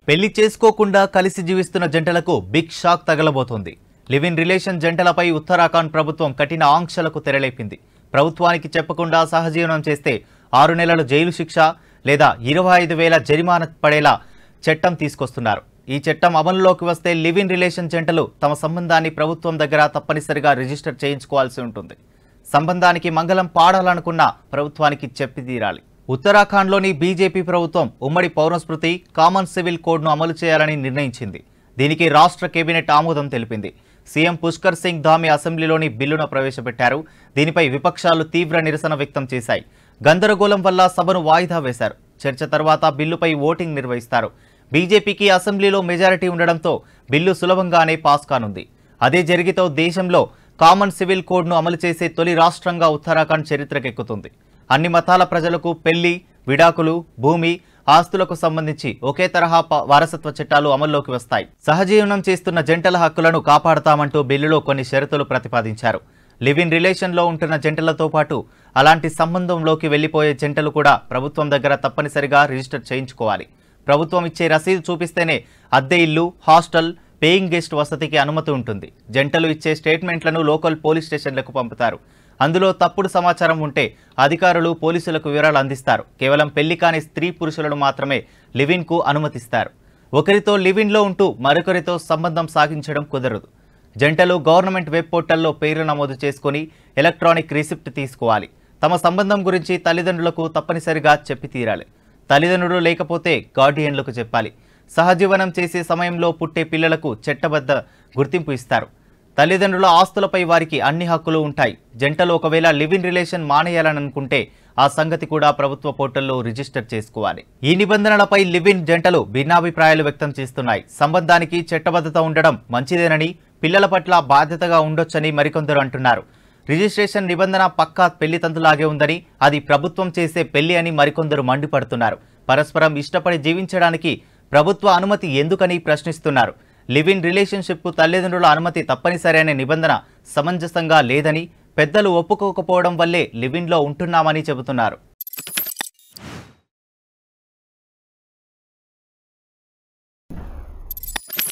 పెళ్లి చేసుకోకుండా కలిసి జీవిస్తున్న జంటలకు బిగ్ షాక్ తగలబోతోంది. లివ్ ఇన్ రిలేషన్ జంటలపై ఉత్తరాఖండ్ ప్రభుత్వం కఠిన ఆంక్షలకు తెరలేపింది. ప్రభుత్వానికి చెప్పకుండా సహజీవనం చేస్తే 6 నెలల జైలు శిక్ష లేదా 25,000 జరిమానా పడేలా చట్టం తీసుకొస్తున్నారు. ఈ చట్టం అమలులోకి వస్తే లివ్ ఇన్ రిలేషన్ జంటలు తమ సంబంధాన్ని ప్రభుత్వం దగ్గర తప్పనిసరిగా రిజిస్టర్ చేయించుకోవాల్సి ఉంటుంది. సంబంధానికి మంగళం పాడాలనుకున్న ప్రభుత్వానికి చెప్పి తీరాలి. ఉత్తరాఖండ్లోని బీజేపీ ప్రభుత్వం ఉమ్మడి పౌరస్మృతి కామన్ సివిల్ కోడ్ను అమలు చేయాలని నిర్ణయించింది. దీనికి రాష్ట్ర కేబినెట్ ఆమోదం తెలిపింది. సీఎం పుష్కర్ సింగ్ ధామి అసెంబ్లీలోని బిల్లును ప్రవేశపెట్టారు. దీనిపై విపక్షాలు తీవ్ర నిరసన వ్యక్తం చేశాయి. గందరగోళం వల్ల సభను వాయిదా వేశారు. చర్చ తర్వాత బిల్లుపై ఓటింగ్ నిర్వహిస్తారు. బీజేపీకి అసెంబ్లీలో మెజారిటీ ఉండడంతో బిల్లు సులభంగానే పాస్ కానుంది. అదే జరిగితే దేశంలో కామన్ సివిల్ కోడ్ను అమలు చేసే తొలి రాష్ట్రంగా ఉత్తరాఖండ్ చరిత్రకెక్కుతుంది. అన్ని మతాల ప్రజలకు పెళ్లి, విడాకులు, భూమి, ఆస్తులకు సంబంధించి ఒకే తరహా వారసత్వ చట్టాలు అమల్లోకి వస్తాయి. సహజీవనం చేస్తున్న జంటల హక్కులను కాపాడతామంటూ బిల్లులో కొన్ని షరతులు ప్రతిపాదించారు. లివ్ ఇన్ రిలేషన్లో ఉంటున్న జంటలతో పాటు అలాంటి సంబంధంలోకి వెళ్లిపోయే జంటలు కూడా ప్రభుత్వం దగ్గర తప్పనిసరిగా రిజిస్టర్ చేయించుకోవాలి. ప్రభుత్వం ఇచ్చే రసీదు చూపిస్తేనే అద్దె ఇల్లు, హాస్టల్, పేయింగ్ గెస్ట్ వసతికి అనుమతి ఉంటుంది. జంటలు ఇచ్చే స్టేట్మెంట్లను లోకల్ పోలీస్ స్టేషన్లకు పంపుతారు. అందులో తప్పుడు సమాచారం ఉంటే అధికారులు పోలీసులకు వివరాలు అందిస్తారు. కేవలం పెళ్లి కాని స్త్రీ పురుషులను మాత్రమే లివ్ ఇన్ కు అనుమతిస్తారు. ఒకరితో లివ్ ఇన్ లో ఉంటూ మరొకరితో సంబంధం సాగించడం కుదరదు. జంటలు గవర్నమెంట్ వెబ్ పోర్టల్లో పేర్లు నమోదు చేసుకుని ఎలక్ట్రానిక్ రిసిప్ట్ తీసుకోవాలి. తమ సంబంధం గురించి తల్లిదండ్రులకు తప్పనిసరిగా చెప్పి తీరాలి. తల్లిదండ్రులు లేకపోతే గార్డియన్లకు చెప్పాలి. సహజీవనం చేసే సమయంలో పుట్టే పిల్లలకు చట్టబద్ధ గుర్తింపు ఇస్తారు. తల్లిదండ్రుల ఆస్తులపై వారికి అన్ని హక్కులు ఉంటాయి. జంటలు ఒకవేళ లివ్ ఇన్ రిలేషన్ మానేయాలని అనుకుంటే ఆ సంగతి కూడా ప్రభుత్వ పోర్టల్లో రిజిస్టర్ చేసుకోవాలి. ఈ నిబంధనలపై లివ్ ఇన్ జంటలు భిన్నాభిప్రాయాలు వ్యక్తం చేస్తున్నాయి. సంబంధానికి చట్టబద్ధత ఉండడం మంచిదేనని, పిల్లల పట్ల బాధ్యతగా ఉండొచ్చని మరికొందరు అంటున్నారు. రిజిస్ట్రేషన్ నిబంధన పక్కా పెళ్లి తంతులాగే ఉందని, అది ప్రభుత్వం చేసే పెళ్లి అని మరికొందరు మండిపడుతున్నారు. పరస్పరం ఇష్టపడి జీవించడానికి ప్రభుత్వ అనుమతి ఎందుకని ప్రశ్నిస్తున్నారు. లివ్ ఇన్ రిలేషన్షిప్కు తల్లిదండ్రుల అనుమతి తప్పనిసరి అనే నిబంధన సమంజసంగా లేదని, పెద్దలు ఒప్పుకోకపోవడం వల్లే లివ్ ఇన్లో ఉంటున్నామని చెబుతున్నారు.